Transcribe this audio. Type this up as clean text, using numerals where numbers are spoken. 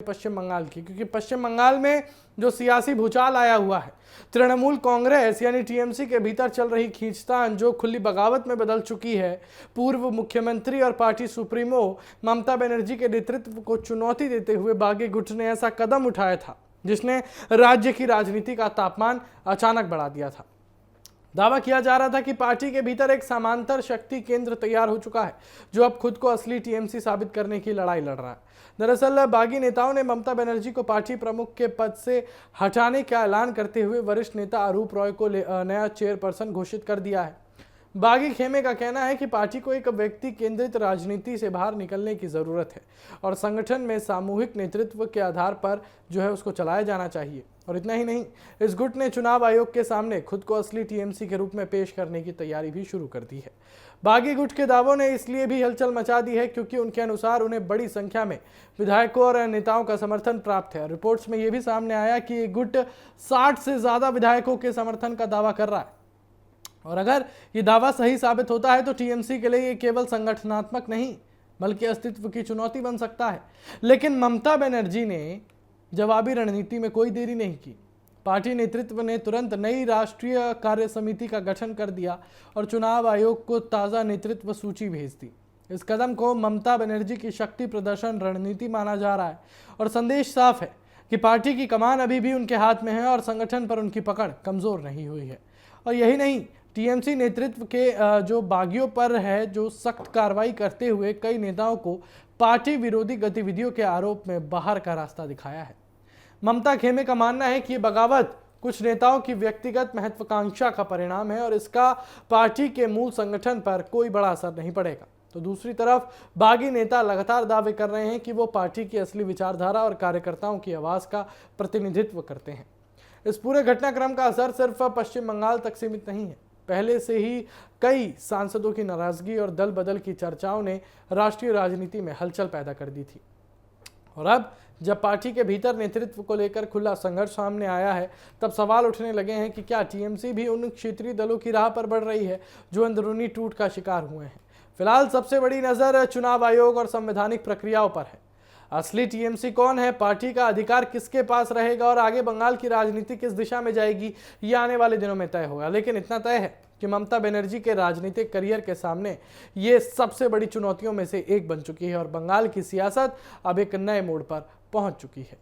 पश्चिम बंगाल की, क्योंकि पश्चिम बंगाल में जो सियासी भूचाल आया हुआ है, तृणमूल कांग्रेस यानी टीएमसी के भीतर चल रही खींचतान जो खुली बगावत में बदल चुकी है, पूर्व मुख्यमंत्री और पार्टी सुप्रीमो ममता बनर्जी के नेतृत्व को चुनौती देते हुए बागी गुट ने ऐसा कदम उठाया था जिसने राज्य की राजनीति का तापमान अचानक बढ़ा दिया था। दावा किया जा रहा था कि पार्टी के भीतर एक समांतर शक्ति केंद्र तैयार हो चुका है जो अब खुद को असली टीएमसी साबित करने की लड़ाई लड़ रहा है। दरअसल बागी नेताओं ने ममता बनर्जी को पार्टी प्रमुख के पद से हटाने का ऐलान करते हुए वरिष्ठ नेता अरूप रॉय को नया चेयरपर्सन घोषित कर दिया है। बागी खेमे का कहना है कि पार्टी को एक व्यक्ति केंद्रित राजनीति से बाहर निकलने की जरूरत है और संगठन में सामूहिक नेतृत्व के आधार पर जो है उसको चलाया जाना चाहिए। और इतना ही नहीं, इस गुट ने चुनाव आयोग के सामने खुद को असली टीएमसी के रूप में पेश करने की तैयारी भी शुरू कर दी है। बागी गुट के दावों ने इसलिए भी हलचल मचा दी है क्योंकि उनके अनुसार उन्हें बड़ी संख्या में विधायकों और नेताओं का समर्थन प्राप्त है। रिपोर्ट्स में यह भी सामने आया कि ये गुट 60 से ज्यादा विधायकों के समर्थन का दावा कर रहा है और अगर ये दावा सही साबित होता है तो टीएमसी के लिए ये केवल संगठनात्मक नहीं बल्कि अस्तित्व की चुनौती बन सकता है। लेकिन ममता बनर्जी ने जवाबी रणनीति में कोई देरी नहीं की। पार्टी नेतृत्व ने तुरंत नई राष्ट्रीय कार्य समिति का गठन कर दिया और चुनाव आयोग को ताज़ा नेतृत्व सूची भेज दी। इस कदम को ममता बनर्जी की शक्ति प्रदर्शन रणनीति माना जा रहा है और संदेश साफ है कि पार्टी की कमान अभी भी उनके हाथ में है और संगठन पर उनकी पकड़ कमजोर नहीं हुई है। और यही नहीं, टीएमसी नेतृत्व के जो बागियों पर है जो सख्त कार्रवाई करते हुए कई नेताओं को पार्टी विरोधी गतिविधियों के आरोप में बाहर का रास्ता दिखाया है। ममता खेमे का मानना है कि ये बगावत कुछ नेताओं की व्यक्तिगत महत्वाकांक्षा का परिणाम है और इसका पार्टी के मूल संगठन पर कोई बड़ा असर नहीं पड़ेगा। तो दूसरी तरफ बागी नेता लगातार दावे कर रहे हैं कि वो पार्टी की असली विचारधारा और कार्यकर्ताओं की आवाज का प्रतिनिधित्व करते हैं। इस पूरे घटनाक्रम का असर सिर्फ पश्चिम बंगाल तक सीमित नहीं है। पहले से ही कई सांसदों की नाराजगी और दल बदल की चर्चाओं ने राष्ट्रीय राजनीति में हलचल पैदा कर दी थी और अब जब पार्टी के भीतर नेतृत्व को लेकर खुला संघर्ष सामने आया है तब सवाल उठने लगे हैं कि क्या टीएमसी भी उन क्षेत्रीय दलों की राह पर बढ़ रही है जो अंदरूनी टूट का शिकार हुए हैं। फिलहाल सबसे बड़ी नजर चुनाव आयोग और संवैधानिक प्रक्रियाओं पर है। असली टीएमसी कौन है, पार्टी का अधिकार किसके पास रहेगा और आगे बंगाल की राजनीति किस दिशा में जाएगी, ये आने वाले दिनों में तय होगा। लेकिन इतना तय है कि ममता बनर्जी के राजनीतिक करियर के सामने ये सबसे बड़ी चुनौतियों में से एक बन चुकी है और बंगाल की सियासत अब एक नए मोड़ पर पहुंच चुकी है।